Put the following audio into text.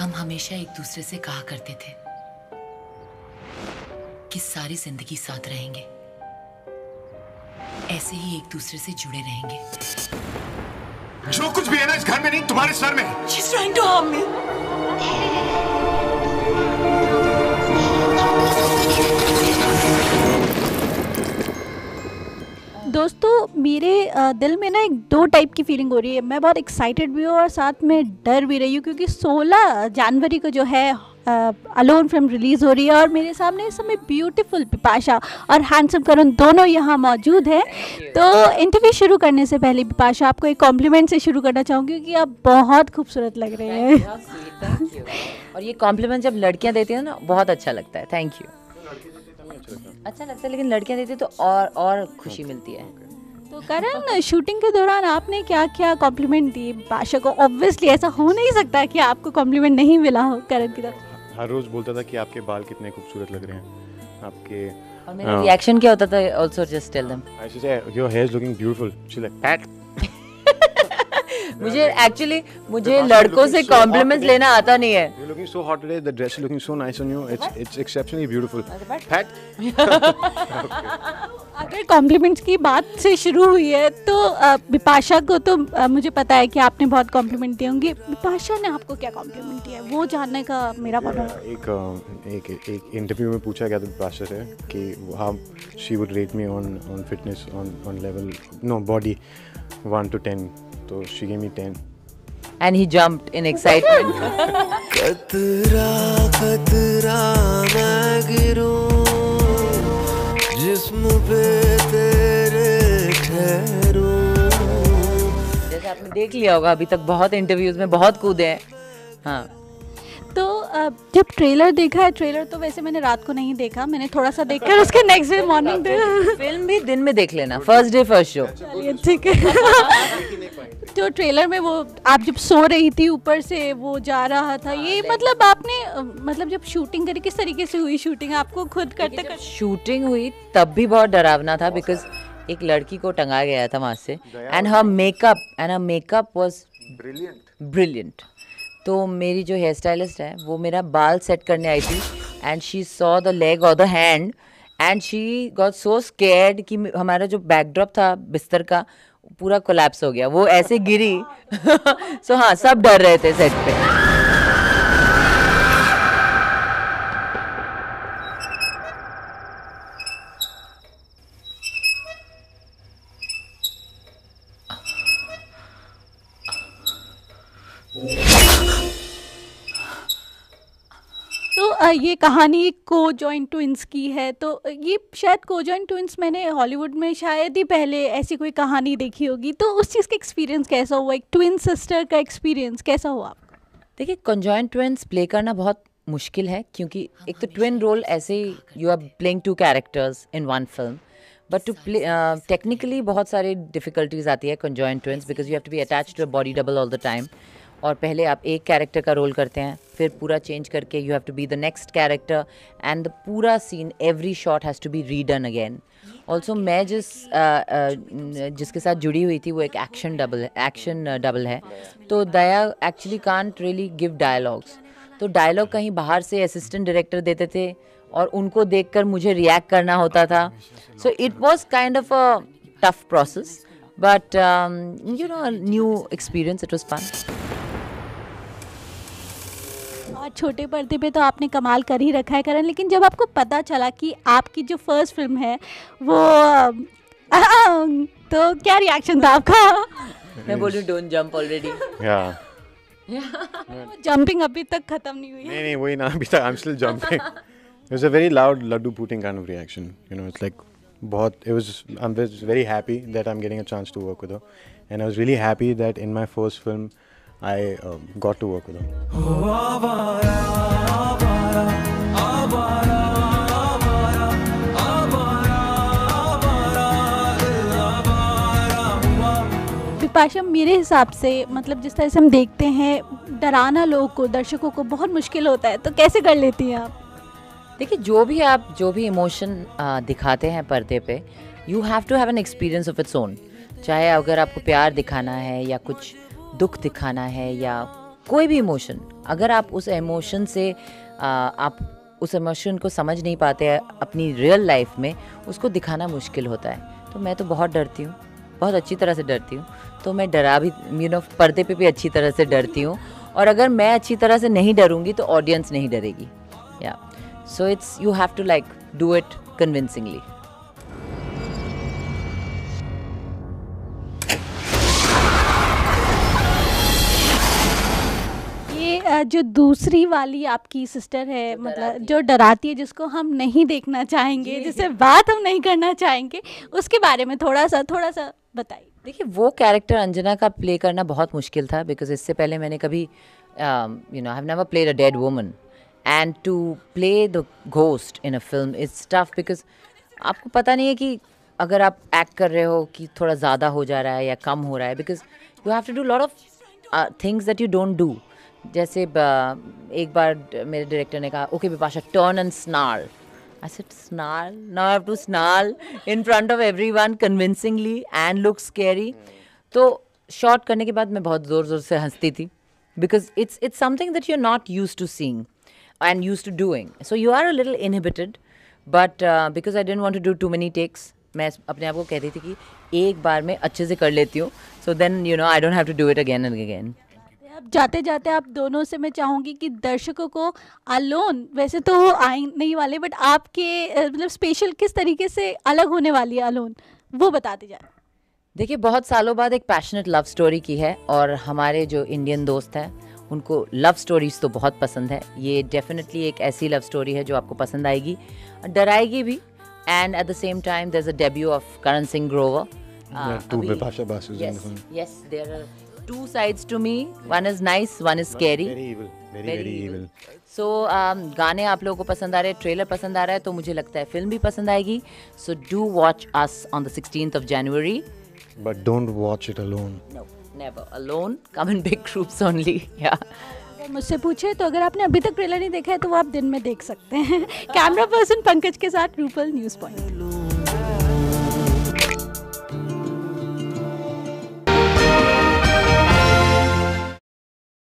हम हमेशा एक दूसरे से कहा करते थे कि सारी जिंदगी साथ रहेंगे, ऐसे ही एक दूसरे से जुड़े रहेंगे। जो कुछ भी है ना इस घर में नहीं, तुम्हारे सर में। She's trying to harm me. दोस्तों मेरे दिल में ना एक दो टाइप की फीलिंग हो रही है। मैं बहुत एक्साइटेड भी हूँ और साथ में डर भी रही हूँ, क्योंकि 16 जनवरी को जो है अलोन फिल्म रिलीज़ हो रही है और मेरे सामने इस समय ब्यूटीफुल बिपाशा और हैंडसम करण दोनों यहाँ मौजूद हैं। तो इंटरव्यू शुरू करने से पहले बिपाशा आपको एक कॉम्प्लीमेंट से शुरू करना चाहूँगी कि आप बहुत खूबसूरत लग रहे हैं। Thank you. और ये कॉम्प्लीमेंट जब लड़कियाँ देती हैं ना बहुत अच्छा लगता है। Thank you. अच्छा लगता है, लेकिन लड़कियाँ देती तो और खुशी मिलती है। तो करण, शूटिंग के दौरान आपने क्या क्या कॉम्प्लीमेंट दिए बादशाह को? ऑब्वियसली ऐसा हो नहीं सकता कि आपको कॉम्प्लीमेंट नहीं मिला हो करण की तरफ। हर रोज बोलता था कि आपके बाल कितने खूबसूरत लग रहे हैं, आपके। और मेरा रिएक्शन क्या होता था? Also just tell them, I should say your hair is looking beautiful. She like that. मुझे लड़कों से कॉम्प्लीमेंट्स लेना आता नहीं है। You're looking so hot today. The dress is looking so nice on you. It's exceptionally beautiful. Pat. अगर compliments की बात से शुरू हुई है तो बिपाशा को तो मुझे पता है कि आपने बहुत कॉम्प्लीमेंट दिए होंगे। बिपाशा ने आपको क्या कॉम्प्लीमेंट दिया है वो जानने का मेरा मन है। एक इंटरव्यू में पूछा गया था बिपाशा से कि how she would rate me on fitness on level no body 1 to 10. तो she gave me 10. And he jumped in excitement. खतरा खतरा मैं गिरूं जिस्म पे तेरे ठहरूं। जैसे आपने देख लिया होगा अभी तक बहुत इंटरव्यूज में बहुत कूदे हैं। हाँ, तो जब ट्रेलर देखा है, ट्रेलर तो वैसे मैंने रात को नहीं देखा, मैंने थोड़ा सा देखकर उसके नेक्स्ट डे मॉर्निंग फिल्म भी दिन में देख लेना, फर्स्ट डे फर्स्ट शो। चलिए ठीक है। तो ट्रेलर में वो आप जब सो रही थी ऊपर से वो जा रहा था, ये मतलब आपने मतलब जब शूटिंग करी किस तरीके से हुई शूटिंग? आपको खुद करते करते शूटिंग हुई तब भी बहुत डरावना था, बिकॉज एक लड़की को टंगा गया था वहाँ से and her makeup was brilliant. तो मेरी जो हेयर स्टाइलिस्ट है वो मेरा बाल सेट करने आई थी and she saw the leg और the hand and she got so scared कि हमारा जो बैकड्रॉप था बिस्तर का पूरा कोलैप्स हो गया, वो ऐसे गिरी। सो हाँ, सब डर रहे थे सेट पे। तो ये कहानी को जॉइंट ट्विंस की है, तो ये शायद को जॉइंट ट्विंस मैंने हॉलीवुड में शायद ही पहले ऐसी कोई कहानी देखी होगी। तो उस चीज़ का एक्सपीरियंस कैसा हुआ? एक ट्विन सिस्टर का एक्सपीरियंस कैसा हुआ आपका? देखिए, कॉन्जॉइंट ट्विंस प्ले करना बहुत मुश्किल है, क्योंकि एक तो ट्विन रोल ऐसे you are playing 2 characters in 1 film, but to play technically बहुत सारी डिफिकल्टीज आती है conjoint twins, because you have to be attached to a body double all the time. और पहले आप एक कैरेक्टर का रोल करते हैं, फिर पूरा चेंज करके you have to be the next character and the पूरा scene every shot has to be redone again. Also मैं जिसके साथ जुड़ी हुई थी वो एक एक्शन डबल है, तो Daya actually can't really give dialogues, तो डायलॉग कहीं बाहर से असिस्टेंट डायरेक्टर देते थे और उनको देखकर मुझे रिएक्ट करना होता था। So it was kind of a tough process, but you know, new experience, it was fun. और छोटे पर्दे पे तो आपने कमाल कर ही रखा है करण, लेकिन जब आपको पता चला कि आपकी जो फर्स्ट फिल्म है वो तो क्या रिएक्शन था आपका? मैं बोलूँ डोंट जंप ऑलरेडी। जंपिंग अभी तक खत्म नहीं हुई है। नहीं वही ना, अभी तक I am still jumping. It was a very loud laddu puting kind of reaction. You know, it's like I'm just very happy that I'm getting a chance to work with her, and I was really happy that in my first film I got to work with her. Bipasha, मेरे हिसाब से मतलब जिस तरह से हम देखते हैं डराना लोगों को, दर्शकों को बहुत मुश्किल होता है, तो कैसे कर लेती हैं आप? देखिए, जो भी इमोशन दिखाते हैं पर्दे पे, you have to have an experience of its own. चाहे अगर आपको प्यार दिखाना है या कुछ दुख दिखाना है या कोई भी इमोशन, अगर आप उस इमोशन से आप उस इमोशन को समझ नहीं पाते हैं अपनी रियल लाइफ में, उसको दिखाना मुश्किल होता है। तो मैं तो बहुत डरती हूँ, बहुत अच्छी तरह से डरती हूँ। तो मैं डरा भी, पर्दे पे भी अच्छी तरह से डरती हूँ, और अगर मैं अच्छी तरह से नहीं डरूंगी तो ऑडियंस नहीं डरेगी। या so it's, you have to like do it convincingly. जो दूसरी वाली आपकी सिस्टर है, मतलब जो डराती है, जिसको हम नहीं देखना चाहेंगे, जिससे बात हम नहीं करना चाहेंगे, उसके बारे में थोड़ा सा बताइए। देखिए, वो कैरेक्टर अंजना का प्ले करना बहुत मुश्किल था, बिकॉज इससे पहले मैंने कभी I have never played a dead woman, and to play the ghost in a film is tough, because आपको पता नहीं है कि अगर आप एक्ट कर रहे हो कि थोड़ा ज़्यादा हो जा रहा है या कम हो रहा है, because you have to do lot of things that you don't do. जैसे एक बार मेरे डायरेक्टर ने कहा, okay Bipasha, turn and snarl. I said, snarl? Now I have to snarl in front of everyone convincingly and look scary. तो shot करने के बाद मैं बहुत ज़ोर से हंसती थी, because it's something that you're not used to seeing and used to doing. So you are a little inhibited, but because I didn't want to do too many takes, मैं अपने आप को कहती थी कि एक बार में अच्छे से कर लेती हूँ, so then I don't have to do it again and again. अब जाते जाते आप दोनों से मैं चाहूँगी कि दर्शकों को अलोन, वैसे तो आए नहीं वाले, बट आपके मतलब स्पेशल किस तरीके से अलग होने वाली है अलोन, वो बताते जाए। देखिए, बहुत सालों बाद एक पैशनेट लव स्टोरी की है, और हमारे जो इंडियन दोस्त हैं उनको लव स्टोरीज तो बहुत पसंद है। ये डेफिनेटली एक ऐसी लव स्टोरी है जो आपको पसंद आएगी, डराएगी भी, and at the same time there is a debut of Karan Singh Grover. Two Bipasha Basus in the film. Yes, there are two sides to me. One is nice, one is scary. Very evil. Very evil. So गाने आप लोगों को पसंद आ रहे हैं, trailer पसंद आ रहा है, तो मुझे लगता है फिल्म भी पसंद आएगी। So do watch us on the 16th of January. But don't watch it alone. No, never alone. Come in big groups only. Yeah. अगर मुझसे पूछे तो अगर आपने अभी तक ट्रेलर नहीं देखा है तो वो आप दिन में देख सकते हैं। कैमरा पर्सन पंकज के साथ रूपल, न्यूज़ पॉइंट।